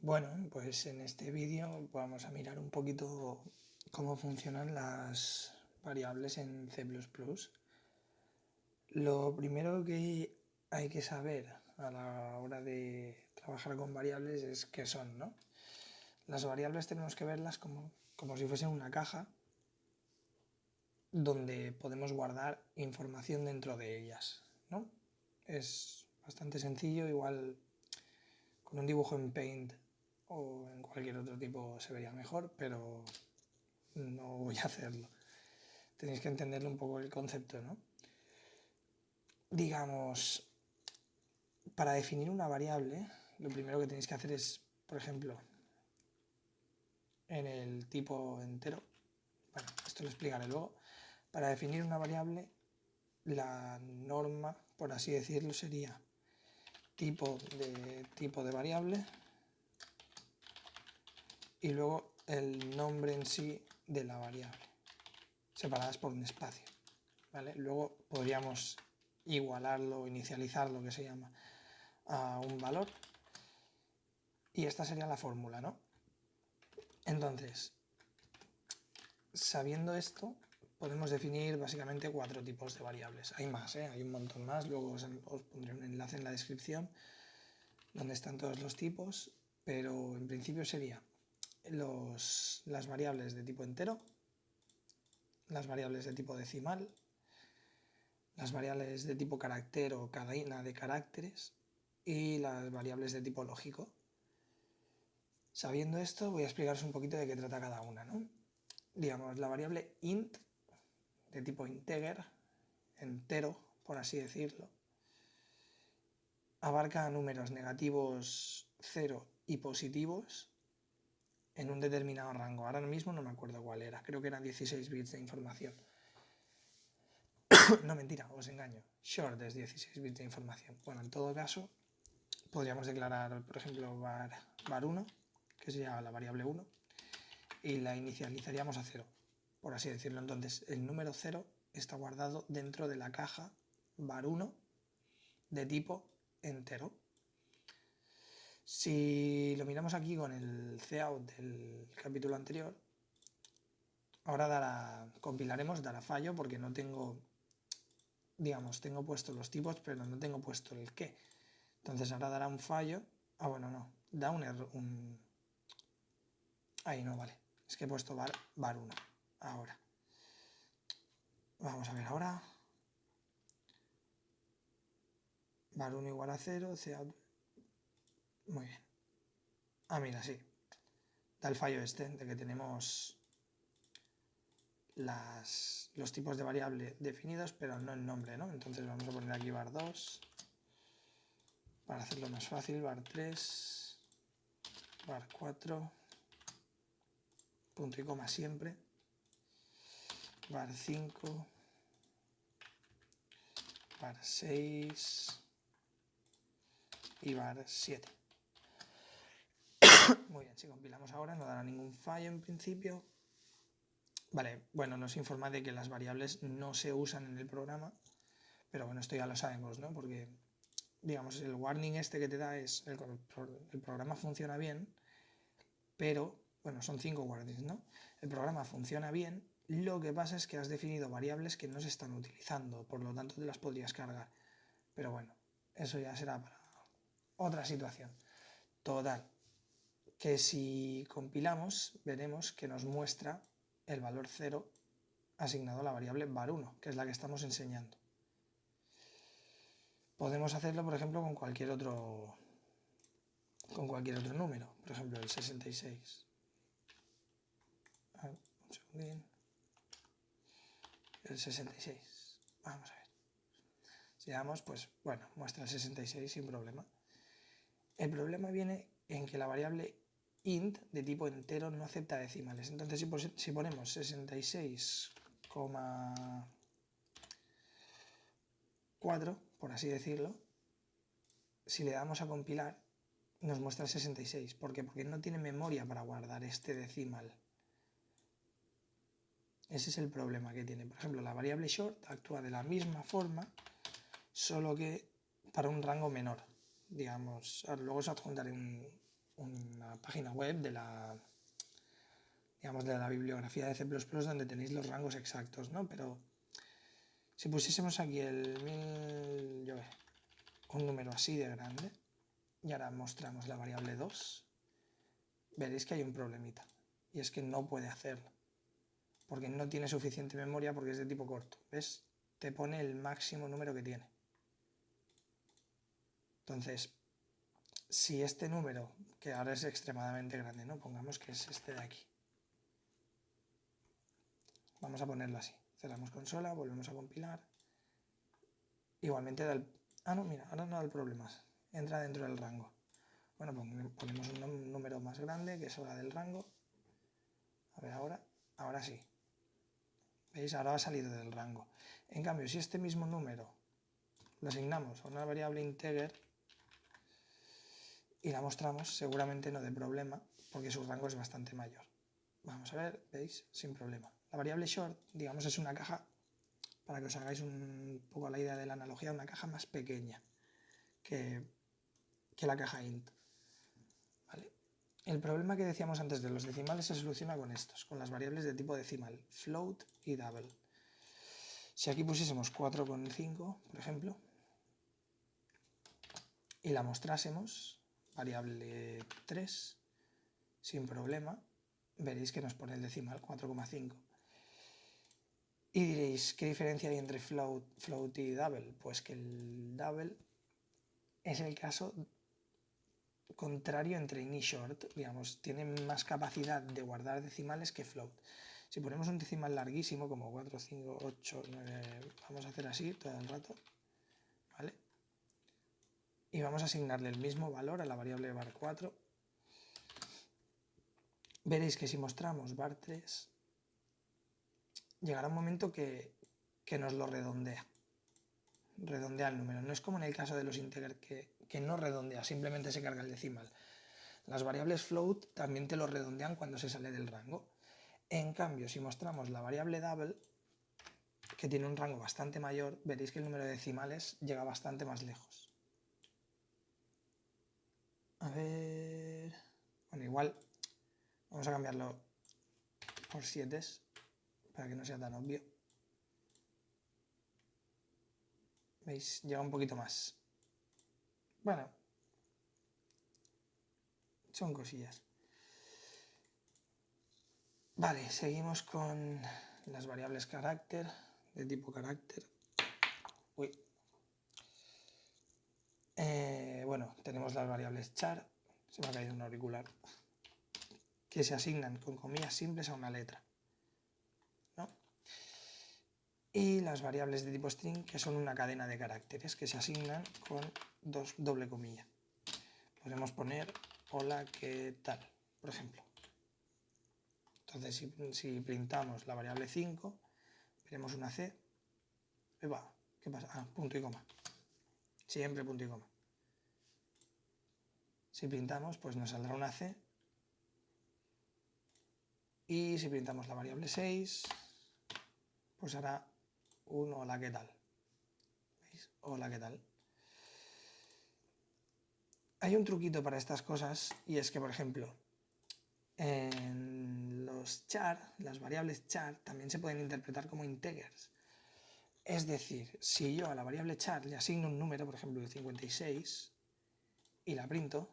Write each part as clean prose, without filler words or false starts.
Bueno, pues en este vídeo vamos a mirar un poquito cómo funcionan las variables en C++. Lo primero que hay que saber a la hora de trabajar con variables es qué son, ¿no? Las variables tenemos que verlas como si fuesen una caja donde podemos guardar información dentro de ellas, ¿no? Es bastante sencillo, igual con un dibujo en Paint o en cualquier otro tipo se vería mejor, pero no voy a hacerlo. Tenéis que entenderle un poco el concepto, ¿no? Digamos, para definir una variable, lo primero que tenéis que hacer es, por ejemplo, en el tipo entero, bueno, esto lo explicaré luego, para definir una variable, la norma, por así decirlo, sería tipo de variable y luego el nombre en sí de la variable, separadas por un espacio, ¿vale? Luego podríamos igualarlo, inicializarlo, que se llama, a un valor, y esta sería la fórmula, ¿no? Entonces, sabiendo esto, podemos definir básicamente 4 tipos de variables. Hay más, hay un montón más, luego os pondré un enlace en la descripción donde están todos los tipos, pero en principio sería las variables de tipo entero, las variables de tipo decimal, las variables de tipo carácter o cadena de caracteres y las variables de tipo lógico. Sabiendo esto, voy a explicaros un poquito de qué trata cada una, ¿no? Digamos, la variable int, de tipo integer, entero, por así decirlo, abarca números negativos 0 y positivos en un determinado rango. Ahora mismo no me acuerdo cuál era, creo que eran 16 bits de información. No, mentira, os engaño. Short es 16 bits de información. Bueno, en todo caso, podríamos declarar, por ejemplo, var1, que sería la variable 1, y la inicializaríamos a 0, por así decirlo. Entonces, el número 0 está guardado dentro de la caja var1 de tipo entero. Si lo miramos aquí con el cout del capítulo anterior, ahora compilaremos, dará fallo porque no tengo, digamos, tengo puesto los tipos, pero no tengo puesto el qué. Entonces ahora dará un fallo. Ah, bueno, no, da un error. Ahí no, vale. Es que he puesto var1. Ahora. Vamos a ver ahora. var1 igual a 0, cout. Muy bien. Ah, mira, sí. Da el fallo este de que tenemos los tipos de variable definidos, pero no el nombre, ¿no? Entonces vamos a poner aquí var2 para hacerlo más fácil, var3, var4, punto y coma siempre, var5, var6 y var7. Muy bien, si compilamos ahora no dará ningún fallo en principio. Vale, bueno, nos informa de que las variables no se usan en el programa, pero bueno, esto ya lo sabemos, ¿no? Porque, digamos, el warning este que te da es el programa funciona bien, pero, bueno, son 5 warnings, ¿no? El programa funciona bien, lo que pasa es que has definido variables que no se están utilizando, por lo tanto te las podrías cargar. Pero bueno, eso ya será para otra situación. Total, que si compilamos, veremos que nos muestra el valor 0 asignado a la variable var1, que es la que estamos enseñando. Podemos hacerlo, por ejemplo, con cualquier otro número, por ejemplo, el 66. Un segundín. El 66. Vamos a ver. Si damos, pues bueno, muestra el 66 sin problema. El problema viene en que la variable int de tipo entero no acepta decimales. Entonces, si ponemos 66,4, por así decirlo, si le damos a compilar, nos muestra el 66. ¿Por qué? Porque no tiene memoria para guardar este decimal. Ese es el problema que tiene. Por ejemplo, la variable short actúa de la misma forma, solo que para un rango menor. Digamos, luego os adjuntaré una página web de la, digamos, de la bibliografía de C++ donde tenéis los rangos exactos, ¿no? Pero si pusiésemos aquí un número así de grande y ahora mostramos la variable 2, veréis que hay un problemita y es que no puede hacerlo porque no tiene suficiente memoria porque es de tipo corto. ¿Ves? Te pone el máximo número que tiene. Entonces, si este número, que ahora es extremadamente grande, ¿no? Pongamos que es este de aquí. Vamos a ponerlo así. Cerramos consola, volvemos a compilar. Igualmente da el... Ah, no, mira, ahora no da el problema. Entra dentro del rango. Bueno, ponemos un número más grande que es hora del rango. A ver, ahora sí. ¿Veis? Ahora ha salido del rango. En cambio, si este mismo número lo asignamos a una variable integer y la mostramos, seguramente no dé problema porque su rango es bastante mayor. Vamos a ver, ¿veis? Sin problema. La variable short, digamos, es una caja, para que os hagáis un poco la idea de la analogía, una caja más pequeña que la caja int. ¿Vale? El problema que decíamos antes de los decimales se soluciona con estos, con las variables de tipo decimal, float y double. Si aquí pusiésemos 4,5, por ejemplo, y la mostrásemos, variable 3, sin problema, veréis que nos pone el decimal 4,5. Y diréis, ¿qué diferencia hay entre float y double? Pues que el double es el caso contrario entre int y short, digamos, tiene más capacidad de guardar decimales que float. Si ponemos un decimal larguísimo, como 4, 5, 8, 9, vamos a hacer así todo el rato, ¿vale? Y vamos a asignarle el mismo valor a la variable var4. Veréis que si mostramos var3, llegará un momento que nos lo redondea el número. No es como en el caso de los integer que no redondea, simplemente se carga el decimal. Las variables float también te lo redondean cuando se sale del rango. En cambio, si mostramos la variable double, que tiene un rango bastante mayor, veréis que el número de decimales llega bastante más lejos. A ver... Bueno, igual vamos a cambiarlo por 7 para que no sea tan obvio. ¿Veis? Llega un poquito más. Bueno, son cosillas. Vale, seguimos con las variables carácter, de tipo carácter. Uy. Bueno, tenemos las variables char, se me ha caído un auricular, que se asignan con comillas simples a una letra, ¿no? Y las variables de tipo string, que son una cadena de caracteres que se asignan con doble comilla. Podemos poner hola, ¿qué tal? Por ejemplo. Entonces, si printamos la variable 5, veremos una C. ¿Qué pasa? Ah, punto y coma. Siempre punto y coma. Si printamos, pues nos saldrá una C. Y si printamos la variable 6, pues hará un hola, ¿qué tal? ¿Veis? Hola, ¿qué tal? Hay un truquito para estas cosas y es que, por ejemplo, en los char, las variables char también se pueden interpretar como integers. Es decir, si yo a la variable char le asigno un número, por ejemplo el 56, y la printo,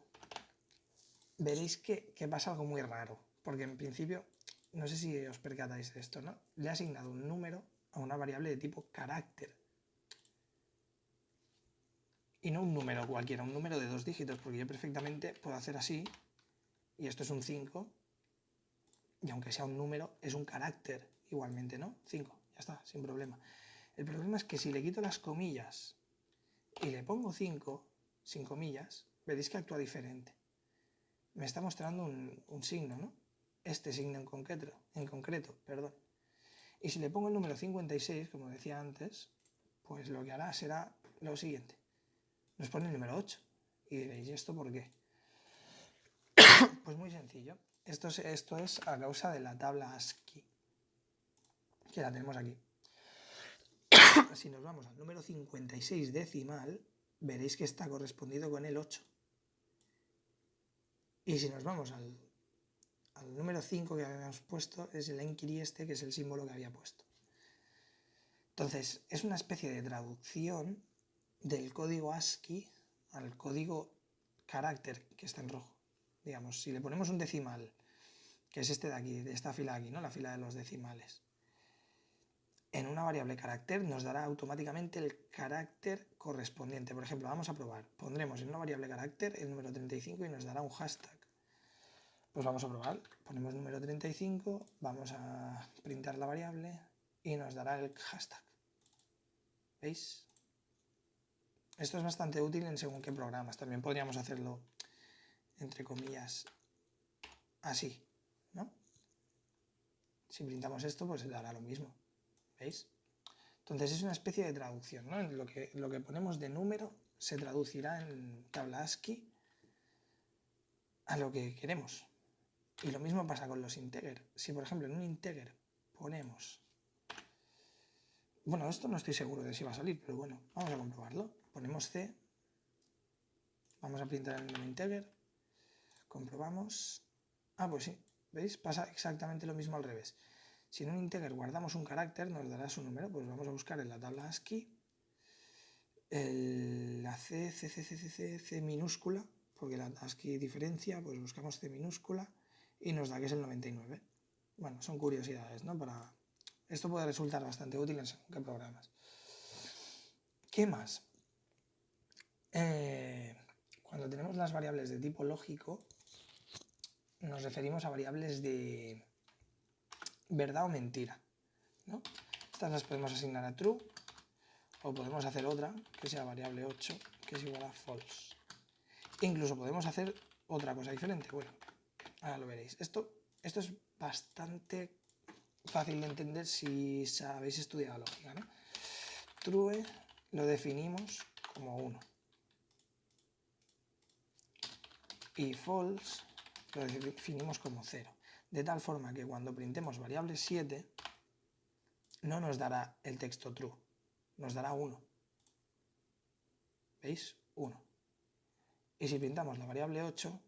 veréis que pasa algo muy raro, porque en principio, no sé si os percatáis de esto, ¿no? Le he asignado un número a una variable de tipo carácter. Y no un número cualquiera, un número de 2 dígitos, porque yo perfectamente puedo hacer así, y esto es un 5, y aunque sea un número, es un carácter igualmente, ¿no? 5, ya está, sin problema. El problema es que si le quito las comillas y le pongo 5, sin comillas, veréis que actúa diferente. Me está mostrando un signo, ¿no? Este signo en concreto, perdón. Y si le pongo el número 56, como decía antes, pues lo que hará será lo siguiente. Nos pone el número 8. Y diréis, ¿y esto por qué? Pues muy sencillo. Esto es a causa de la tabla ASCII, que la tenemos aquí. Si nos vamos al número 56 decimal, veréis que está correspondido con el 8. Y si nos vamos al número 5 que habíamos puesto, es el enquiri este, que es el símbolo que había puesto. Entonces, es una especie de traducción del código ASCII al código carácter que está en rojo. Digamos, si le ponemos un decimal, que es este de aquí, de esta fila de aquí, ¿no? La fila de los decimales, en una variable carácter nos dará automáticamente el carácter correspondiente. Por ejemplo, vamos a probar. Pondremos en una variable carácter el número 35 y nos dará un hashtag. Pues vamos a probar. Ponemos número 35, vamos a printar la variable y nos dará el hashtag. ¿Veis? Esto es bastante útil en según qué programas. También podríamos hacerlo, entre comillas, así, ¿no? Si printamos esto, pues dará lo mismo. ¿Veis? Entonces es una especie de traducción, ¿no? Lo que ponemos de número se traducirá en tabla ASCII a lo que queremos. Y lo mismo pasa con los integer. Si por ejemplo en un integer ponemos... Bueno, esto no estoy seguro de si va a salir, pero bueno, vamos a comprobarlo. Ponemos C, vamos a printar el número integer, comprobamos... Ah, pues sí, ¿veis? Pasa exactamente lo mismo al revés. Si en un integer guardamos un carácter, nos dará su número, pues vamos a buscar en la tabla ASCII la C minúscula, porque la ASCII diferencia, pues buscamos C minúscula y nos da que es el 99. Bueno, son curiosidades, ¿no? Esto puede resultar bastante útil en según qué programas. ¿Qué más? Cuando tenemos las variables de tipo lógico, nos referimos a variables de verdad o mentira, ¿no? Estas las podemos asignar a true, o podemos hacer otra, que sea variable 8, que es igual a false. Incluso podemos hacer otra cosa diferente. Bueno, ahora lo veréis. Esto es bastante fácil de entender si habéis estudiado lógica, ¿no? True lo definimos como 1. Y false lo definimos como 0. De tal forma que cuando printemos variable 7, no nos dará el texto true, nos dará 1. ¿Veis? 1. Y si printamos la variable 8,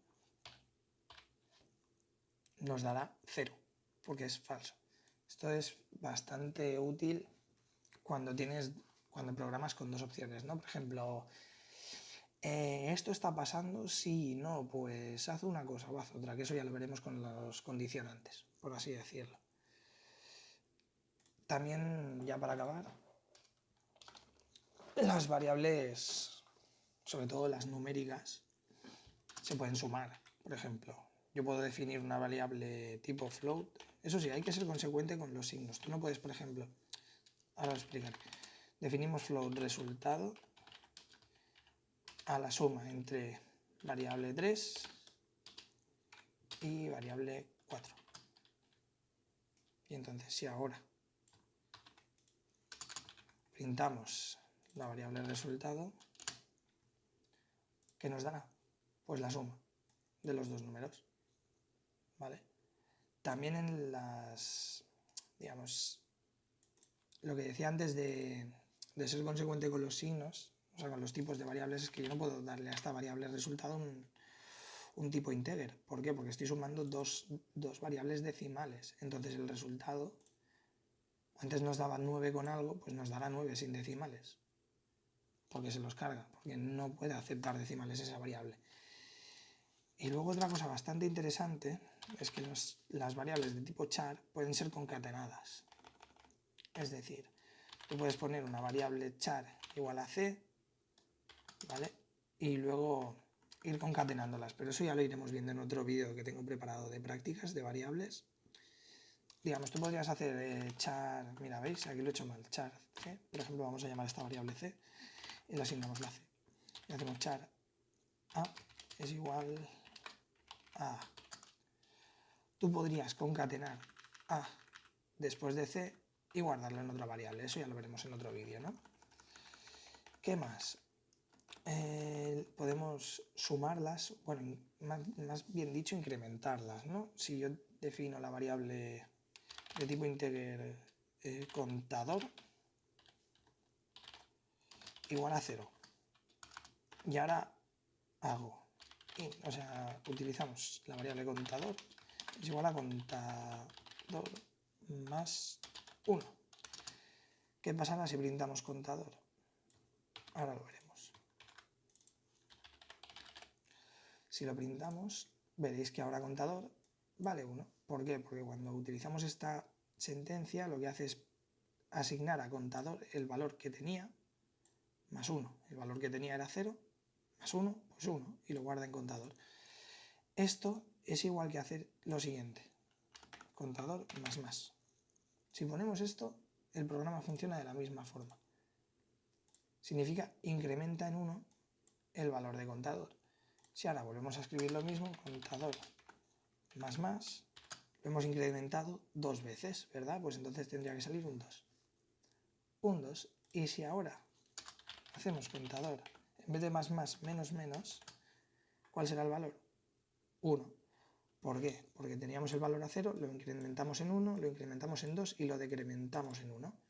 nos dará 0, porque es falso. Esto es bastante útil cuando programas con dos opciones, ¿no? Por ejemplo, esto está pasando, sí, no, pues haz una cosa o haz otra, que eso ya lo veremos con los condicionantes, por así decirlo. También, ya para acabar, las variables, sobre todo las numéricas, se pueden sumar. Por ejemplo, yo puedo definir una variable tipo float. Eso sí, hay que ser consecuente con los signos. Tú no puedes, por ejemplo, ahora os explicar. Definimos float resultado a la suma entre variable 3 y variable 4. Y entonces, si ahora printamos la variable resultado, ¿qué nos dará? Pues la suma de los dos números, ¿vale? También en las, digamos, lo que decía antes de ser consecuente con los signos, o sea, con los tipos de variables, es que yo no puedo darle a esta variable resultado un tipo integer. ¿Por qué? Porque estoy sumando dos variables decimales. Entonces el resultado, antes nos daba 9 con algo, pues nos dará 9 sin decimales. Porque se los carga, porque no puede aceptar decimales esa variable. Y luego otra cosa bastante interesante es que las variables de tipo char pueden ser concatenadas. Es decir, tú puedes poner una variable char igual a c, ¿vale? Y luego ir concatenándolas, pero eso ya lo iremos viendo en otro vídeo que tengo preparado de prácticas de variables. Digamos, tú podrías hacer char, mira, ¿veis? Aquí lo he hecho mal, char c, por ejemplo, vamos a llamar esta variable c y le asignamos la c. Y hacemos char a es igual a... Tú podrías concatenar a después de c y guardarlo en otra variable, eso ya lo veremos en otro vídeo, ¿no? ¿Qué más? Podemos sumarlas, bueno, más bien dicho, incrementarlas, ¿no? Si yo defino la variable de tipo integer contador igual a 0 y ahora hago o sea, utilizamos la variable contador, es igual a contador más 1. ¿Qué pasará si printamos contador? Ahora lo veremos. Si lo printamos, veréis que ahora contador vale 1. ¿Por qué? Porque cuando utilizamos esta sentencia lo que hace es asignar a contador el valor que tenía más 1. El valor que tenía era 0, más 1, pues 1, y lo guarda en contador. Esto es igual que hacer lo siguiente, contador más. Si ponemos esto, el programa funciona de la misma forma. Significa incrementa en 1 el valor de contador. Si ahora volvemos a escribir lo mismo, contador más, lo hemos incrementado 2 veces, ¿verdad? Pues entonces tendría que salir un 2. Un 2. Y si ahora hacemos contador, en vez de más, menos, ¿cuál será el valor? 1. ¿Por qué? Porque teníamos el valor a 0, lo incrementamos en 1, lo incrementamos en 2 y lo decrementamos en 1.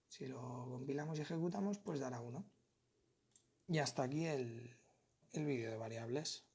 Si lo compilamos y ejecutamos, pues dará 1. Y hasta aquí el vídeo de variables.